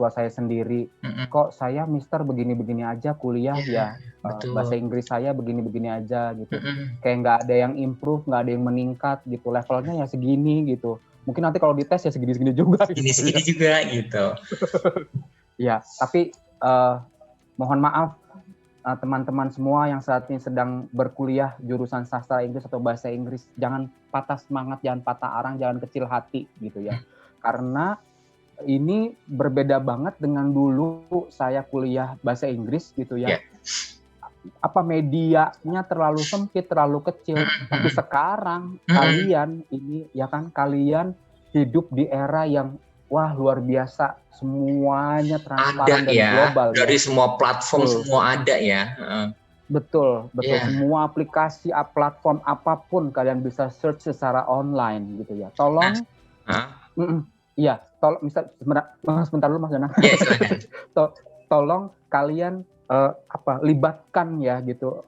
saya sendiri. Kok saya Mister begini-begini aja kuliah ya, bahasa Inggris saya begini-begini aja gitu. Kayak nggak ada yang improve, nggak ada yang meningkat gitu, levelnya ya segini gitu. Mungkin nanti kalau dites ya segini-segini juga. Segini-segini juga gitu. Ya, tapi mohon maaf teman-teman semua yang saat ini sedang berkuliah jurusan sastra Inggris atau bahasa Inggris, jangan patah semangat, jangan patah arang, jangan kecil hati gitu ya. Karena ini berbeda banget dengan dulu saya kuliah bahasa Inggris gitu ya. Medianya terlalu sempit, terlalu kecil. Tapi sekarang kalian ini ya kan, kalian hidup di era yang luar biasa, semuanya transparan dan global. Dari semua platform semua ada ya. Betul. Semua aplikasi, platform apapun kalian bisa search secara online gitu ya. Tolong sebentar dulu Mas Danang. Tolong kalian libatkan ya gitu,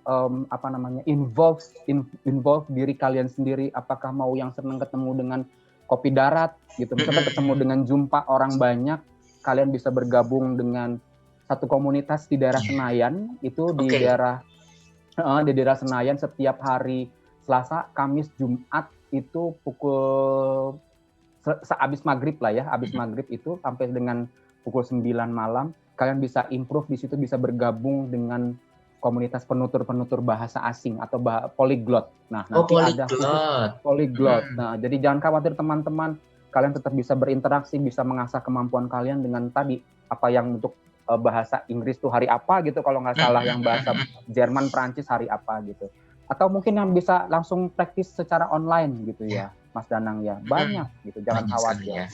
involve diri kalian sendiri. Apakah mau yang senang ketemu dengan kopi darat gitu, misalnya ketemu dengan jumpa orang banyak, kalian bisa bergabung dengan satu komunitas di daerah Senayan, itu di daerah Senayan setiap hari Selasa, Kamis, Jumat itu pukul sehabis maghrib lah ya, habis maghrib itu sampai dengan pukul 9 malam, kalian bisa improve di situ, bisa bergabung dengan komunitas penutur bahasa asing atau polyglot. Nah, nanti ada polyglot. Nah, jadi jangan khawatir teman-teman, kalian tetap bisa berinteraksi, bisa mengasah kemampuan kalian dengan tadi apa yang untuk bahasa Inggris tuh hari apa gitu, kalau nggak salah yang bahasa Jerman, Prancis hari apa gitu. Atau mungkin yang bisa langsung praktis secara online gitu ya, Mas Danang ya. Banyak gitu, jangan khawatir.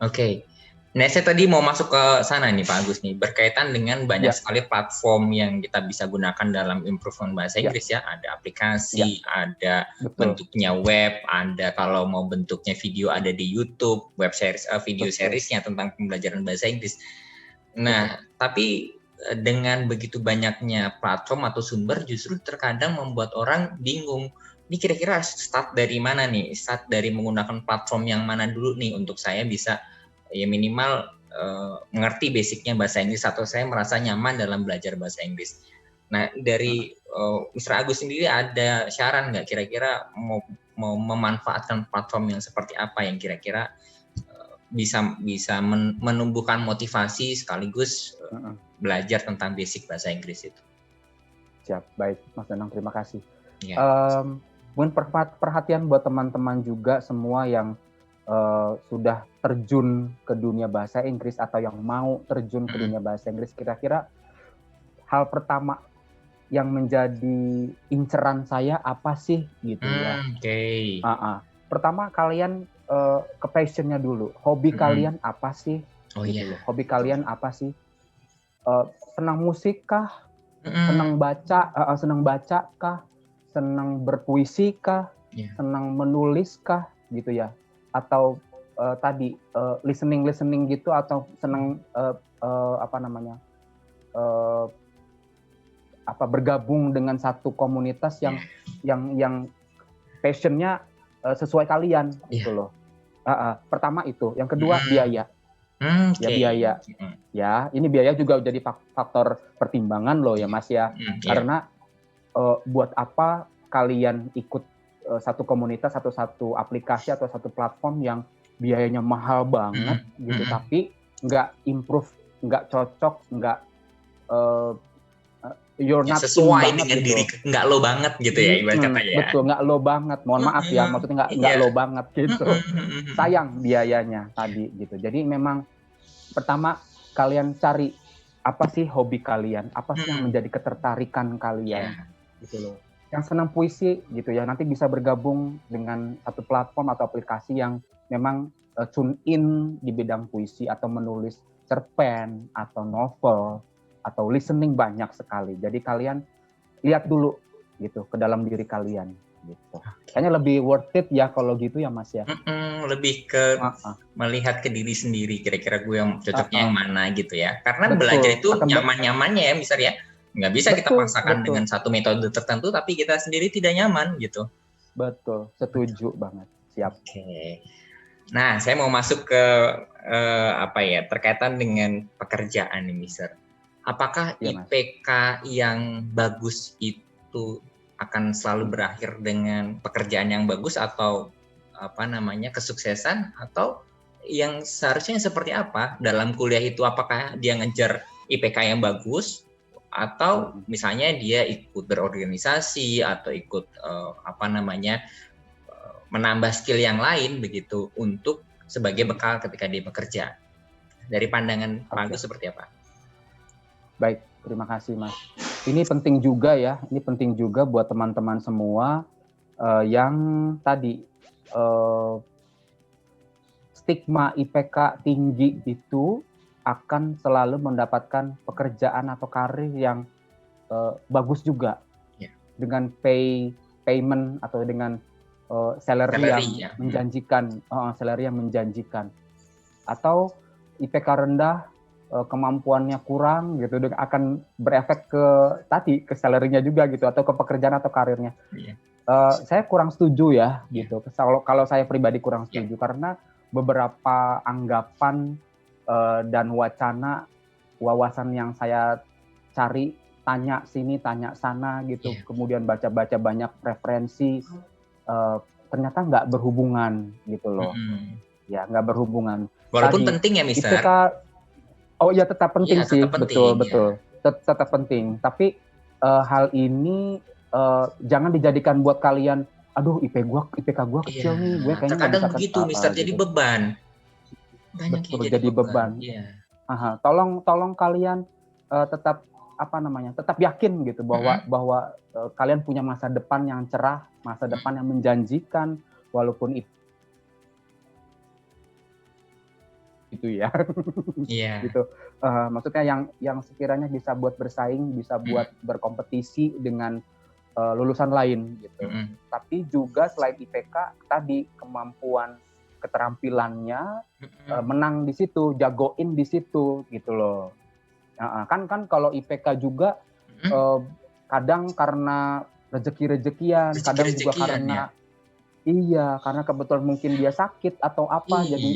Oke. Nah, saya tadi mau masuk ke sana nih Pak Agus nih, berkaitan dengan banyak sekali platform yang kita bisa gunakan dalam improvement bahasa Inggris ya. Ada aplikasi, ada bentuknya web, ada kalau mau bentuknya video ada di YouTube, web series, video seriesnya tentang pembelajaran bahasa Inggris. Nah, tapi dengan begitu banyaknya platform atau sumber justru terkadang membuat orang bingung. Ini kira-kira start dari mana nih? Start dari menggunakan platform yang mana dulu nih untuk saya bisa ya minimal mengerti basicnya bahasa Inggris, atau saya merasa nyaman dalam belajar bahasa Inggris. Nah, dari Mr. Agus sendiri ada saran nggak kira-kira mau memanfaatkan platform yang seperti apa yang kira-kira bisa menumbuhkan motivasi sekaligus belajar tentang basic bahasa Inggris itu? Siap, baik Mas Danang, terima kasih. Mungkin perhatian buat teman-teman juga semua yang sudah terjun ke dunia bahasa Inggris atau yang mau terjun ke dunia bahasa Inggris, kira-kira hal pertama yang menjadi inceran saya apa sih gitu ya. Pertama, kalian ke passionnya dulu. Hobi kalian apa sih? Oh gitu iya. loh. Hobi kalian apa sih? Senang musik kah? Mm-mm. Senang baca kah? Senang berpuisi kah? Iya. Senang menulis kah? Gitu ya? Atau tadi listening gitu, atau senang bergabung dengan satu komunitas yang passionnya sesuai kalian gitu loh. Pertama itu, yang kedua biaya. Ya biaya. Ya, ini biaya juga jadi faktor pertimbangan loh ya Mas ya. Karena buat apa kalian ikut satu komunitas atau satu aplikasi atau satu platform yang biayanya mahal banget gitu, tapi nggak improve, nggak cocok, nggak you're not sesuai banget dengan gitu. diri, nggak lo banget gitu ya ibarat kata ya. Betul, nggak lo banget. Mohon maaf ya, maksudnya nggak lo banget gitu. Sayang biayanya tadi gitu. Jadi memang pertama kalian cari apa sih hobi kalian, apa sih yang menjadi ketertarikan kalian gitu loh. Yang senang puisi gitu ya, nanti bisa bergabung dengan satu platform atau aplikasi yang memang tune in di bidang puisi atau menulis cerpen atau novel atau listening banyak sekali. Jadi kalian lihat dulu gitu ke dalam diri kalian gitu. Kayaknya lebih worth it ya kalau gitu ya Mas ya. Lebih ke melihat ke diri sendiri, kira-kira gue yang cocoknya yang mana gitu ya. Karena belajar itu nyaman-nyamannya ya Mister ya. Nggak bisa kita paksakan dengan satu metode tertentu tapi kita sendiri tidak nyaman gitu. Betul, setuju banget. Siap. Oke. Nah, saya mau masuk ke terkaitan dengan pekerjaan nih Mister. Apakah IPK yang bagus itu akan selalu berakhir dengan pekerjaan yang bagus atau kesuksesan, atau yang seharusnya seperti apa dalam kuliah itu? Apakah dia ngejar IPK yang bagus atau misalnya dia ikut berorganisasi atau ikut menambah skill yang lain begitu untuk sebagai bekal ketika dia bekerja? Dari pandangan Pak Agus seperti apa? Baik, terima kasih Mas. Ini penting juga ya, ini penting juga buat teman-teman semua yang tadi stigma IPK tinggi itu akan selalu mendapatkan pekerjaan atau karir yang bagus juga, dengan payment atau dengan salary yang menjanjikan, salary yang menjanjikan. Atau IPK rendah, kemampuannya kurang gitu, akan berefek ke salary-nya juga gitu, atau ke pekerjaan atau karirnya. Saya kurang setuju ya gitu. Kalau saya pribadi kurang setuju karena beberapa anggapan dan wawasan yang saya cari, tanya sini tanya sana gitu, kemudian baca-baca banyak referensi, ternyata nggak berhubungan gitu loh. Ya nggak berhubungan. Walaupun penting ya Mister. IPK, tetap penting sih, betul. Tetap penting. Tapi hal ini jangan dijadikan buat kalian, aduh IPK gua kecil nih, gue kayaknya nggak bisa begitu Mister, jadi beban. Betul, jadi beban. Tolong kalian tetap tetap yakin gitu bahwa kalian punya masa depan yang cerah, masa depan yang menjanjikan, walaupun itu ya. Gitu. Maksudnya yang sekiranya bisa buat bersaing, bisa buat berkompetisi dengan lulusan lain gitu. Tapi juga selain IPK tadi, kemampuan keterampilannya menang di situ, jagoin di situ gitu loh. Kan kalau IPK juga kadang karena rezeki-rezekian, kadang juga karena karena kebetulan mungkin dia sakit atau apa, jadi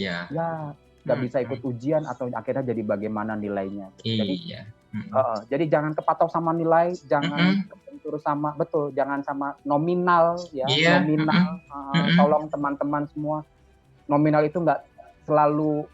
nggak bisa ikut ujian atau akhirnya jadi bagaimana nilainya. Jadi jangan kepatok sama nilai, jangan kebentur sama jangan sama nominal ya, nominal. Tolong teman-teman semua, nominal itu nggak selalu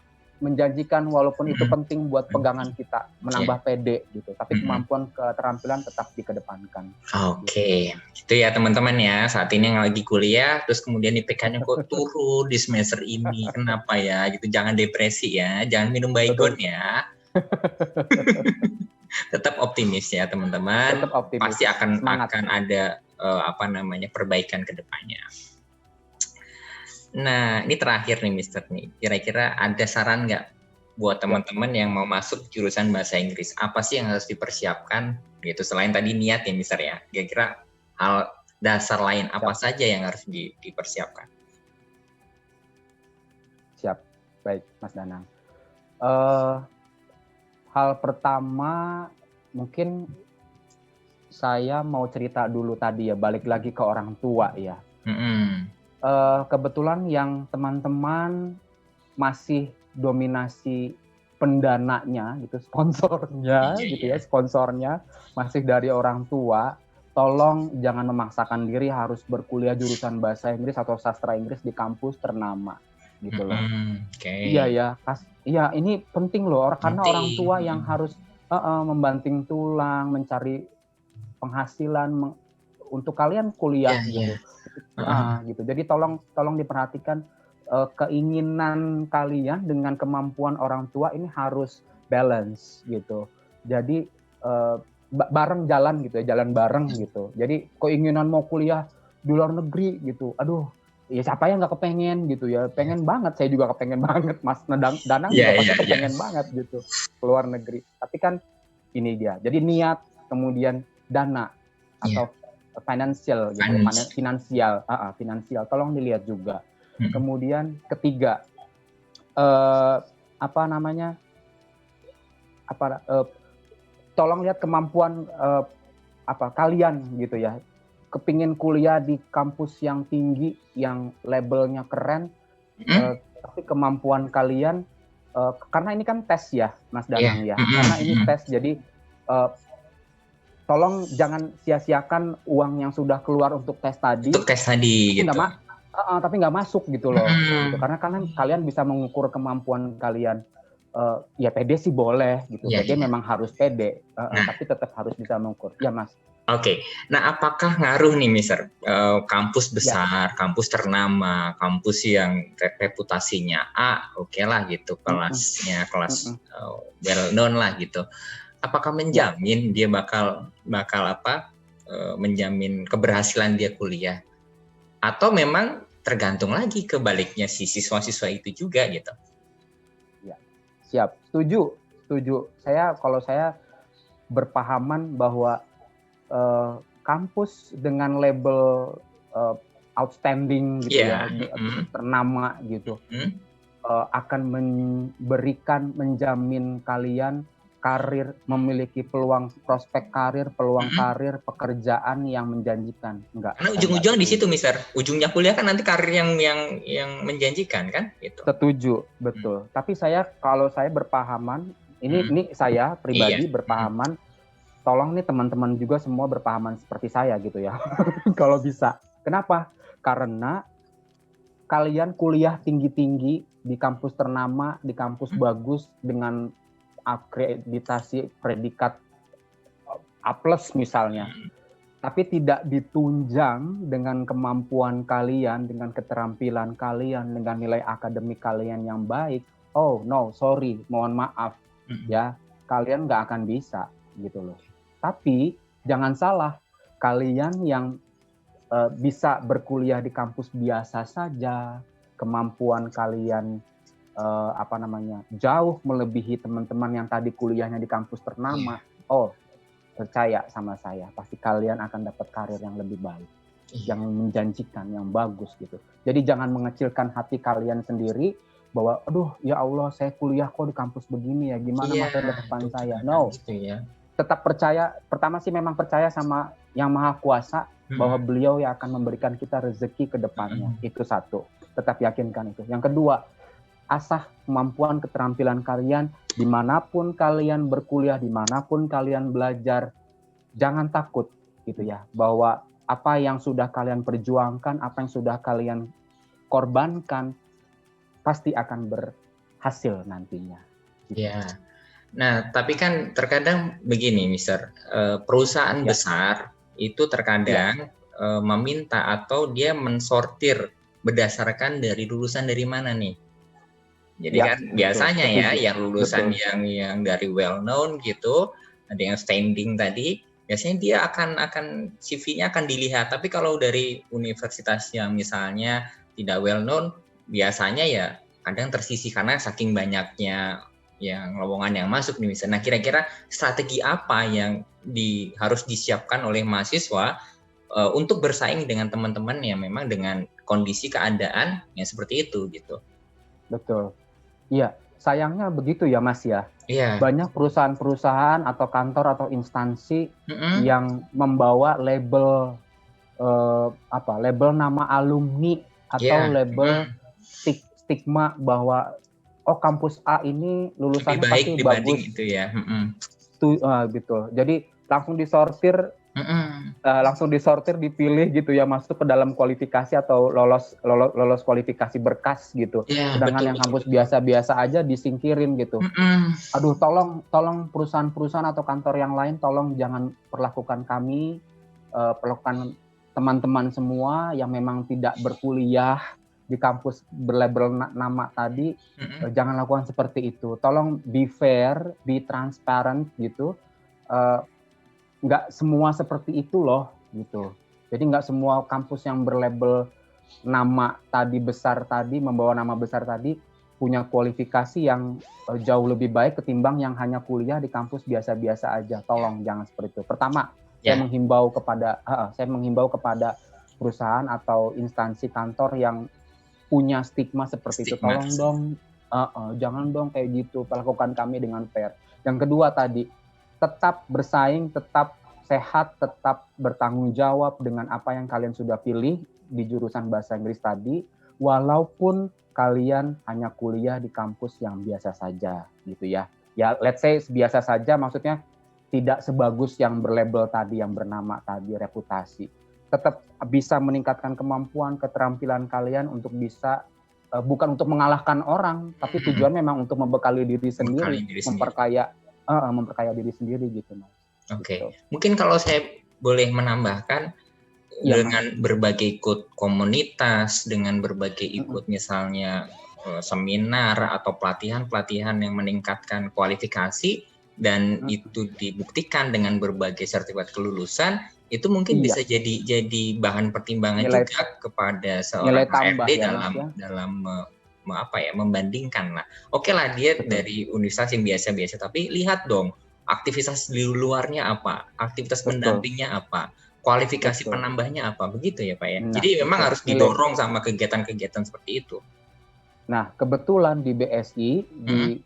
menjanjikan, walaupun itu penting buat pegangan kita, menambah PD gitu. Tapi kemampuan keterampilan tetap dikedepankan. Oke, itu ya teman-teman ya. Saat ini yang lagi kuliah, terus kemudian IPK-nya kok turun di semester ini, kenapa ya? Gitu, jangan depresi ya, jangan minum baygon ya. Tetap optimis ya teman-teman. Tetap optimis. Pasti akan ada perbaikan ke depannya. Nah, ini terakhir nih Mister nih. Kira-kira ada saran nggak buat teman-teman yang mau masuk jurusan bahasa Inggris? Apa sih yang harus dipersiapkan? Gitu selain tadi niat ya Mister ya. Kira-kira hal dasar lain apa saja yang harus dipersiapkan? Siap, baik Mas Danang. Hal pertama mungkin saya mau cerita dulu tadi ya, balik lagi ke orang tua ya. Kebetulan yang teman-teman masih dominasi pendananya gitu, sponsornya gitu ya, sponsornya masih dari orang tua, tolong jangan memaksakan diri harus berkuliah jurusan bahasa Inggris atau sastra Inggris di kampus ternama gitu loh. Iya ya, iya ini penting loh, karena orang tua yang harus membanting tulang, mencari penghasilan untuk kalian kuliah gitu. Gitu. Jadi tolong diperhatikan keinginan kalian dengan kemampuan orang tua ini harus balance gitu. Jadi bareng jalan gitu ya, jalan bareng gitu. Jadi keinginan mau kuliah di luar negeri gitu. Aduh, ya siapa yang nggak kepengen gitu ya. Pengen banget, saya juga kepengen banget. Mas Danang juga pasti kepengen banget gitu ke luar negeri. Tapi kan ini dia. Jadi niat, kemudian dana atau finansial gitu, finansial tolong dilihat juga. Kemudian ketiga tolong lihat kemampuan kalian gitu ya, kepingin kuliah di kampus yang tinggi yang labelnya keren, tapi kemampuan kalian karena ini kan tes ya Mas Danang ya, karena ini tes, jadi tolong jangan sia-siakan uang yang sudah keluar untuk tes tadi. Untuk tes tadi gitu. Tapi nggak masuk gitu loh. Gitu. Karena kalian bisa mengukur kemampuan kalian. Ya pede sih boleh gitu. Pede memang harus pede. Tapi tetap harus bisa mengukur. Ya Mas. Oke. Nah apakah ngaruh nih Mister? Kampus besar, kampus ternama, kampus yang reputasinya A, oke lah gitu. Kelasnya, kelas well known lah gitu. Apakah menjamin dia bakal menjamin keberhasilan dia kuliah, atau memang tergantung lagi ke baliknya si siswa-siswa itu juga gitu? Ya, siap, setuju. Kalau saya berpahaman bahwa kampus dengan label outstanding gitu ternama gitu akan menjamin kalian karir, memiliki peluang prospek karir, peluang karir, pekerjaan yang menjanjikan. Enggak. Karena ujung-ujung di situ, Mister. Ujungnya kuliah kan nanti karir yang menjanjikan kan, gitu. Setuju, betul. Tapi kalau saya berpahaman, ini saya pribadi berpahaman, tolong nih teman-teman juga semua berpahaman seperti saya gitu ya. Kalau bisa. Kenapa? Karena kalian kuliah tinggi-tinggi di kampus ternama, di kampus bagus dengan akreditasi predikat A+ misalnya, tapi tidak ditunjang dengan kemampuan kalian, dengan keterampilan kalian, dengan nilai akademik kalian yang baik. Oh no, sorry, mohon maaf ya, kalian nggak akan bisa gitu loh. Tapi jangan salah, kalian yang bisa berkuliah di kampus biasa saja, kemampuan kalian jauh melebihi teman-teman yang tadi kuliahnya di kampus ternama. Oh, percaya sama saya, pasti kalian akan dapat karir yang lebih baik, yang menjanjikan, yang bagus gitu. Jadi jangan mengecilkan hati kalian sendiri bahwa, aduh ya Allah, saya kuliah kok di kampus begini ya, gimana masa depan saya? No, tetap percaya. Pertama sih memang percaya sama Yang Maha Kuasa bahwa beliau yang akan memberikan kita rezeki ke depannya. Itu satu, tetap yakinkan itu. Yang kedua, asah kemampuan keterampilan kalian dimanapun kalian berkuliah, dimanapun kalian belajar, jangan takut gitu ya, bahwa apa yang sudah kalian perjuangkan, apa yang sudah kalian korbankan pasti akan berhasil nantinya gitu. Ya. Nah tapi kan terkadang begini Mister, perusahaan besar itu terkadang meminta atau dia mensortir berdasarkan dari lulusan dari mana nih. Jadi kan biasanya yang lulusan yang dari well known gitu, ada yang standing tadi, biasanya dia akan CV-nya akan dilihat. Tapi kalau dari universitas yang misalnya tidak well known, biasanya ya kadang tersisih karena saking banyaknya yang lowongan yang masuk nih misalnya. Nah, kira-kira strategi apa yang harus disiapkan oleh mahasiswa untuk bersaing dengan teman-teman yang memang dengan kondisi keadaan yang seperti itu gitu. Betul. Iya, sayangnya begitu ya Mas ya. Iya. Banyak perusahaan-perusahaan atau kantor atau instansi yang membawa label label nama alumni atau label stigma bahwa kampus A ini lulusannya lebih baik pasti dibanding bagus itu ya. Gitu. Jadi langsung disortir, dipilih gitu ya, masuk ke dalam kualifikasi atau lolos kualifikasi berkas gitu. Sedangkan yang kampus biasa-biasa aja disingkirin gitu. Aduh, tolong perusahaan-perusahaan atau kantor yang lain tolong jangan perlakukan kami, perlakukan teman-teman semua yang memang tidak berkuliah di kampus berlabel nama tadi, jangan lakukan seperti itu. Tolong be fair, be transparent gitu. Nggak semua seperti itu loh gitu. Jadi nggak semua kampus yang berlabel nama tadi besar tadi, membawa nama besar tadi, punya kualifikasi yang jauh lebih baik ketimbang yang hanya kuliah di kampus biasa-biasa aja. Tolong jangan seperti itu. Pertama, saya menghimbau kepada perusahaan atau instansi kantor yang punya stigma seperti itu. Tolong dong, jangan dong kayak gitu. Perlakukan kami dengan fair. Yang kedua tadi, tetap bersaing, tetap sehat, tetap bertanggung jawab dengan apa yang kalian sudah pilih di jurusan bahasa Inggris tadi, walaupun kalian hanya kuliah di kampus yang biasa saja gitu ya. Ya let's say biasa saja, maksudnya tidak sebagus yang berlabel tadi, yang bernama tadi, reputasi. Tetap bisa meningkatkan kemampuan, keterampilan kalian untuk bisa, bukan untuk mengalahkan orang, tapi tujuan memang untuk membekali diri sendiri, memperkaya diri sendiri gitu Mas. Oke. Mungkin kalau saya boleh menambahkan, dengan berbagai ikut komunitas, dengan berbagai ikut misalnya seminar atau pelatihan-pelatihan yang meningkatkan kualifikasi dan itu dibuktikan dengan berbagai sertifikat kelulusan, itu mungkin bisa jadi bahan pertimbangan juga kepada seorang HRD dalam membandingkan lah. Oke lah, dia dari universitas yang biasa-biasa, tapi lihat dong aktivitas di luarnya apa, aktivitas pendampingnya apa, kualifikasi penambahnya apa, begitu ya Pak ya. Jadi memang harus didorong sama kegiatan-kegiatan seperti itu. Nah, kebetulan di BSI, di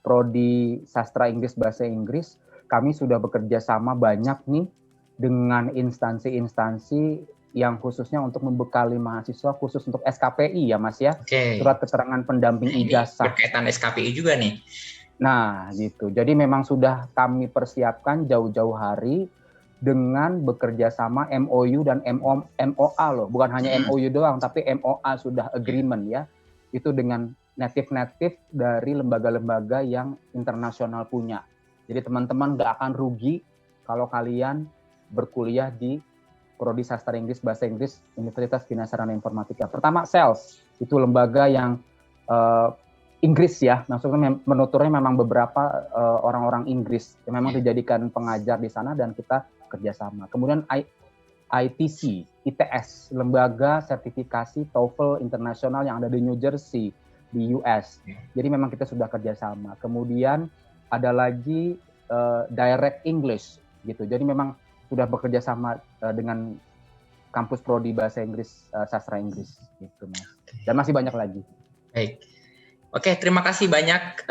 Prodi Sastra Inggris Bahasa Inggris, kami sudah bekerja sama banyak nih dengan instansi-instansi yang khususnya untuk membekali mahasiswa khusus untuk SKPI ya Mas ya. Surat keterangan pendamping ijazah. Berkaitan SKPI juga nih. Nah, gitu. Jadi memang sudah kami persiapkan jauh-jauh hari dengan bekerja sama MOU dan MOA loh. Bukan hanya MOU doang, tapi MOA sudah agreement ya. Itu dengan native dari lembaga-lembaga yang internasional punya. Jadi teman-teman nggak akan rugi kalau kalian berkuliah di Prodi Sastra Inggris Bahasa Inggris Universitas Bina Sarana Informatika. Pertama, SELS. Itu lembaga yang Inggris ya, maksudnya menuturnya memang beberapa orang-orang Inggris yang memang dijadikan pengajar di sana dan kita kerjasama. Kemudian ITS, lembaga sertifikasi TOEFL internasional yang ada di New Jersey, di US. Jadi memang kita sudah kerjasama. Kemudian ada lagi Direct English gitu. Jadi memang sudah bekerja sama dengan kampus Prodi Bahasa Inggris, Sastra Inggris gitu Mas. Dan masih banyak lagi. Baik. Oke, terima kasih banyak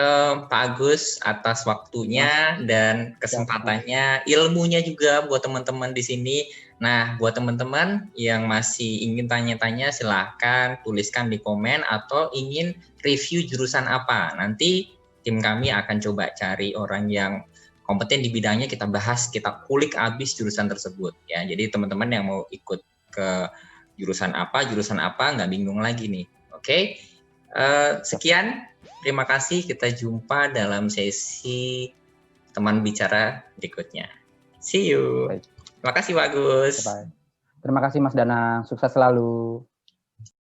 Pak Agus atas waktunya dan kesempatannya, ilmunya juga buat teman-teman di sini. Nah, buat teman-teman yang masih ingin tanya-tanya, silahkan tuliskan di komen atau ingin review jurusan apa. Nanti tim kami akan coba cari orang yang kompeten di bidangnya, kita bahas, kita kulik habis jurusan tersebut. Ya, jadi teman-teman yang mau ikut ke jurusan apa, nggak bingung lagi nih. Oke. Sekian, terima kasih. Kita jumpa dalam sesi teman bicara berikutnya. See you. Terima kasih Pak Agus. Terima kasih Mas Danang, sukses selalu.